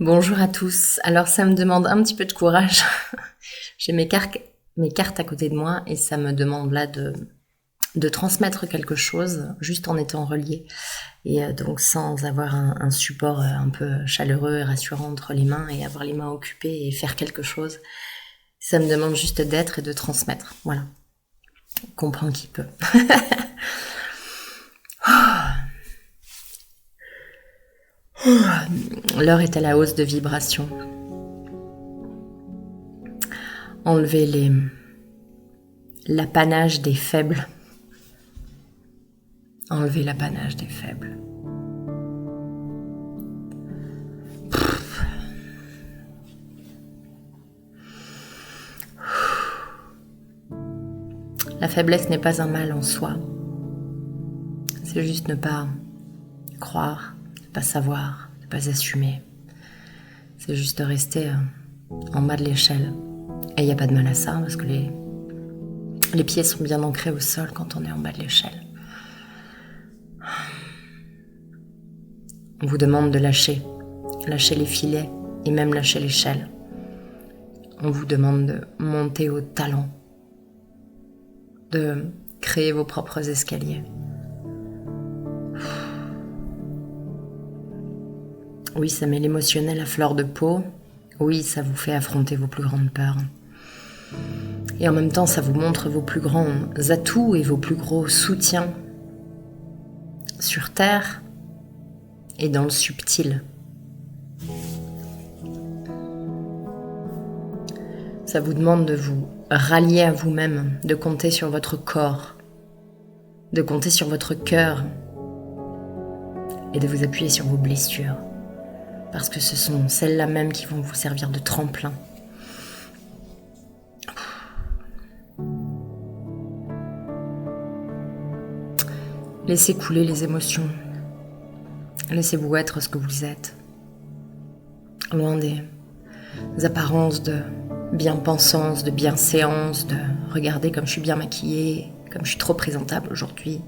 Bonjour à tous. Alors ça me demande un petit peu de courage. J'ai mes cartes à côté de moi et ça me demande là de transmettre quelque chose juste en étant relié et donc sans avoir un support un peu chaleureux et rassurant entre les mains et avoir les mains occupées et faire quelque chose. Ça me demande juste d'être et de transmettre. Voilà. Comprends qui peut. L'heure est à la hausse de vibration. Enlevez l'apanage des faibles. Enlevez l'apanage des faibles. La faiblesse n'est pas un mal en soi. C'est juste ne pas croire, ne pas savoir, ne pas assumer. C'est juste rester en bas de l'échelle. Et il n'y a pas de mal à ça, parce que les pieds sont bien ancrés au sol quand on est en bas de l'échelle. On vous demande de lâcher les filets et même lâcher l'échelle. On vous demande de monter au talent, de créer vos propres escaliers. Oui, ça met l'émotionnel à fleur de peau. Oui, ça vous fait affronter vos plus grandes peurs. Et en même temps, ça vous montre vos plus grands atouts et vos plus gros soutiens sur Terre et dans le subtil. Ça vous demande de vous rallier à vous-même, de compter sur votre corps, de compter sur votre cœur et de vous appuyer sur vos blessures. Parce que ce sont celles-là même qui vont vous servir de tremplin. Laissez couler les émotions. Laissez-vous être ce que vous êtes. Loin des apparences de bien-pensance, de bienséance, de « regardez comme je suis bien maquillée, comme je suis trop présentable aujourd'hui ».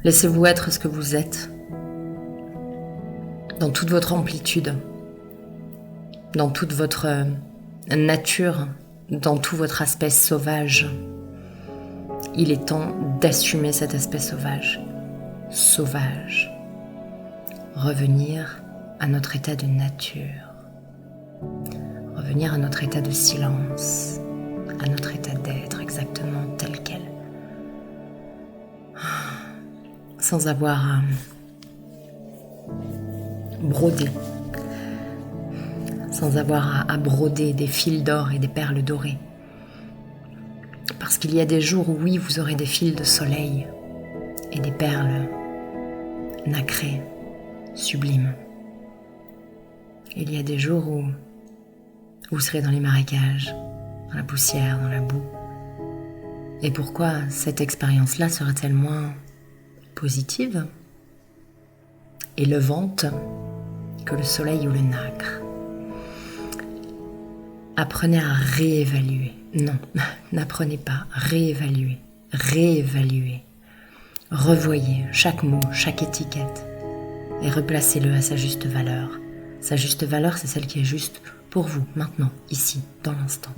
Laissez-vous être ce que vous êtes. Dans toute votre amplitude, dans toute votre nature, dans tout votre aspect sauvage. Il est temps d'assumer cet aspect sauvage. Sauvage. Revenir à notre état de nature. Revenir à notre état de silence, à notre état d'être exactement tel quel. Sans avoir à broder, sans avoir à broder des fils d'or et des perles dorées. Parce qu'il y a des jours où oui, vous aurez des fils de soleil et des perles nacrées, sublimes. Il y a des jours où vous serez dans les marécages, dans la poussière, dans la boue. Et pourquoi cette expérience-là sera-t-elle moins positive et levante que le soleil ou le nacre? Apprenez à réévaluer. Non, n'apprenez pas. Réévaluer. Réévaluer. Revoyez chaque mot, chaque étiquette et replacez-le à sa juste valeur. Sa juste valeur, c'est celle qui est juste pour vous, maintenant, ici, dans l'instant.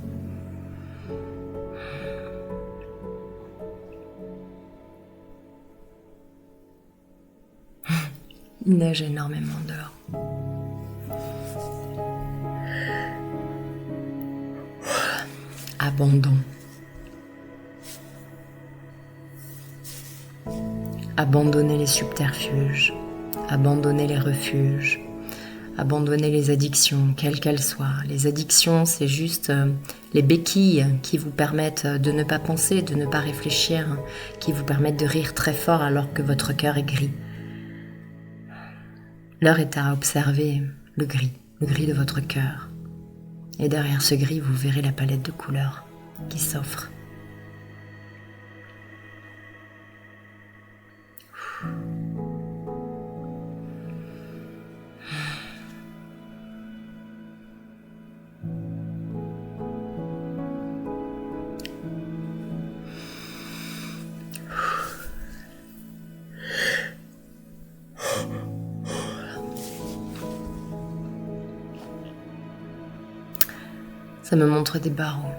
Il neige énormément dehors. Abandon. Abandonnez les subterfuges, abandonnez les refuges, abandonnez les addictions, quelles qu'elles soient. Les addictions, c'est juste les béquilles qui vous permettent de ne pas penser, de ne pas réfléchir, qui vous permettent de rire très fort alors que votre cœur est gris. L'heure est à observer le gris de votre cœur. Et derrière ce gris, vous verrez la palette de couleurs qui s'offre. Ça me montre des barreaux.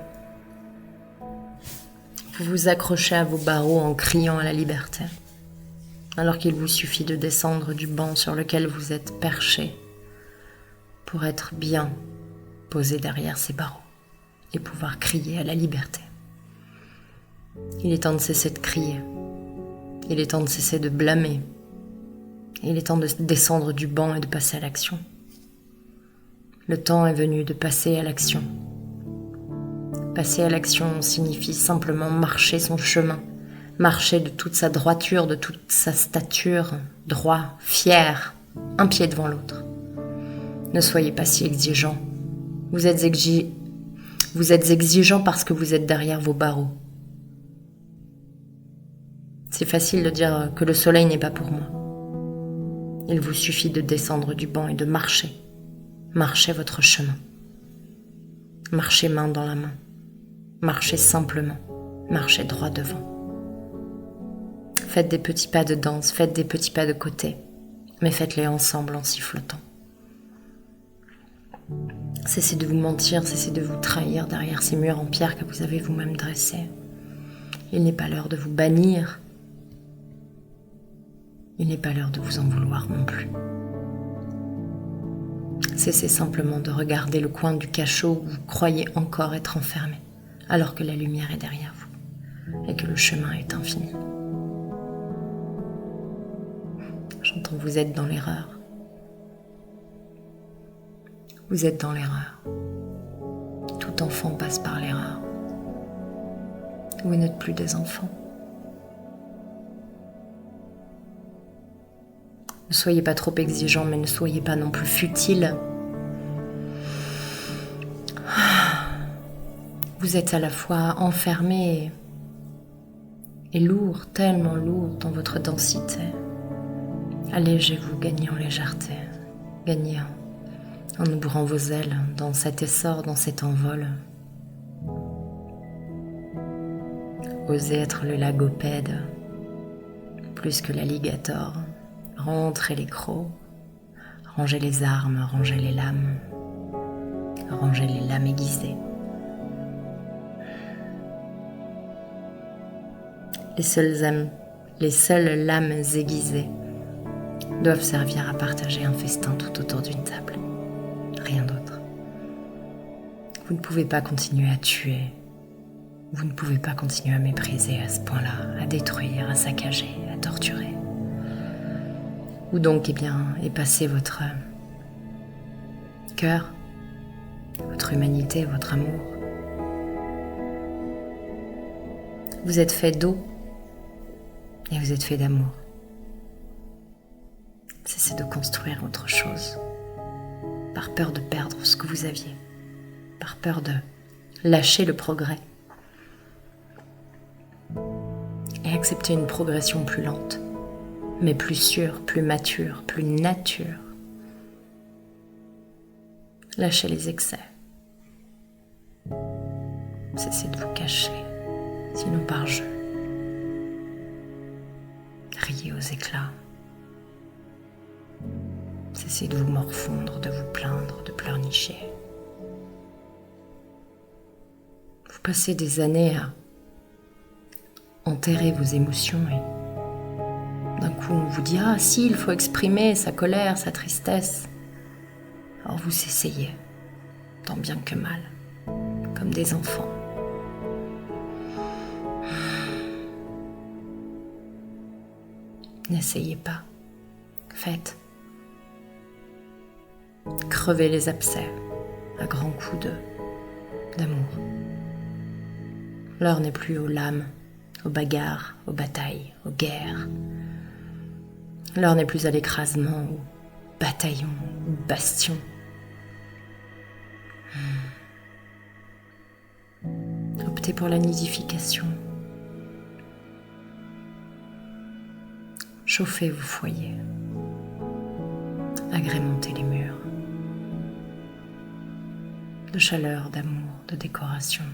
Vous vous accrochez à vos barreaux en criant à la liberté, alors qu'il vous suffit de descendre du banc sur lequel vous êtes perché pour être bien posé derrière ces barreaux et pouvoir crier à la liberté. Il est temps de cesser de crier. Il est temps de cesser de blâmer. Il est temps de descendre du banc et de passer à l'action. Le temps est venu de passer à l'action. Passer à l'action signifie simplement marcher son chemin, marcher de toute sa droiture, de toute sa stature, droit, fier, un pied devant l'autre. Ne soyez pas si exigeant. Vous êtes exigeant parce que vous êtes derrière vos barreaux. C'est facile de dire que le soleil n'est pas pour moi. Il vous suffit de descendre du banc et de marcher. Marchez votre chemin. Marchez main dans la main. Marchez simplement. Marchez droit devant. Faites des petits pas de danse, faites des petits pas de côté, mais faites-les ensemble en sifflotant. Cessez de vous mentir, cessez de vous trahir derrière ces murs en pierre que vous avez vous-même dressés. Il n'est pas l'heure de vous bannir. Il n'est pas l'heure de vous en vouloir non plus. Cessez simplement de regarder le coin du cachot où vous croyez encore être enfermé, alors que la lumière est derrière vous et que le chemin est infini. J'entends que vous êtes dans l'erreur. Vous êtes dans l'erreur. Tout enfant passe par l'erreur. Vous n'êtes plus des enfants. Ne soyez pas trop exigeants, mais ne soyez pas non plus futiles. Vous êtes à la fois enfermé et lourd, tellement lourd dans votre densité. Allégez-vous, gagnez en légèreté, gagnez en ouvrant vos ailes dans cet essor, dans cet envol. Osez être le lagopède, plus que l'alligator. Rentrez les crocs, rangez les armes, rangez les lames aiguisées. Les seules lames aiguisées doivent servir à partager un festin tout autour d'une table. Rien d'autre. Vous ne pouvez pas continuer à tuer. Vous ne pouvez pas continuer à mépriser à ce point-là, à détruire, à saccager, à torturer. Ou donc, est passé votre cœur, votre humanité, votre amour. Vous êtes fait d'eau et vous êtes fait d'amour. Cessez de construire autre chose, par peur de perdre ce que vous aviez, par peur de lâcher le progrès. Et acceptez une progression plus lente, mais plus sûre, plus mature, plus nature. Lâchez les excès. Cessez de vous cacher, sinon par jeu. Riez aux éclats. Cessez de vous morfondre, de vous plaindre, de pleurnicher. Vous passez des années à enterrer vos émotions et d'un coup on vous dit « Ah si, il faut exprimer sa colère, sa tristesse ». Alors vous essayez, tant bien que mal, comme des enfants. N'essayez pas, faites. Crevez les abcès à grands coups d'amour. L'heure n'est plus aux lames, aux bagarres, aux batailles, aux guerres. L'heure n'est plus à l'écrasement, aux bataillons, aux bastions. Optez pour la nidification. Chauffez vos foyers. Agrémentez les murs. De chaleur, d'amour, de décoration.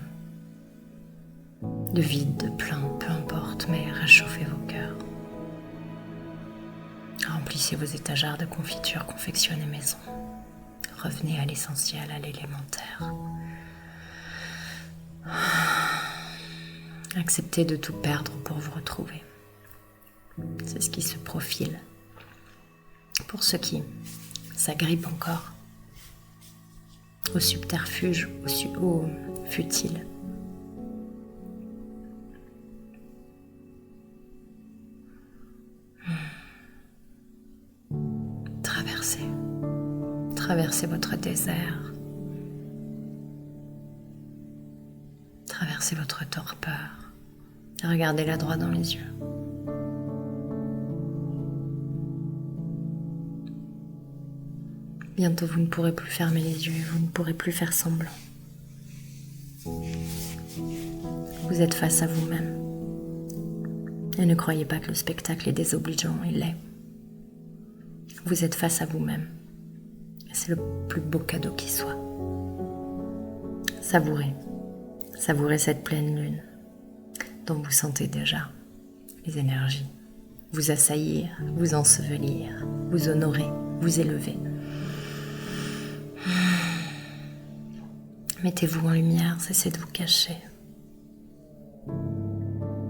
De vide, de plein, peu importe, mais réchauffez vos cœurs. Remplissez vos étagères de confitures confectionnées maison. Revenez à l'essentiel, à l'élémentaire. Acceptez de tout perdre pour vous retrouver. C'est ce qui se profile. Pour ceux qui s'agrippent encore au subterfuge, au futile. Traversez votre désert. Traversez votre torpeur. Et regardez-la droit dans les yeux. Bientôt, vous ne pourrez plus fermer les yeux et vous ne pourrez plus faire semblant. Vous êtes face à vous-même. Et ne croyez pas que le spectacle est désobligeant, il l'est. Vous êtes face à vous-même. Et c'est le plus beau cadeau qui soit. Savourez. Savourez cette pleine lune dont vous sentez déjà les énergies. Vous assaillir, vous ensevelir, vous honorer, vous élever. Mettez-vous en lumière, cessez de vous cacher.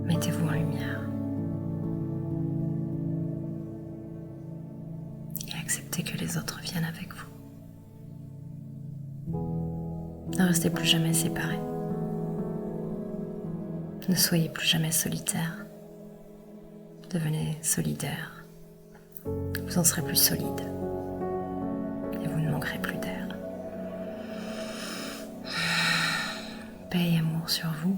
Mettez-vous en lumière. Et acceptez que les autres viennent avec vous. Ne restez plus jamais séparés. Ne soyez plus jamais solitaire. Devenez solidaire. Vous en serez plus solide. Et vous ne manquerez plus d'air. Paix et amour sur vous.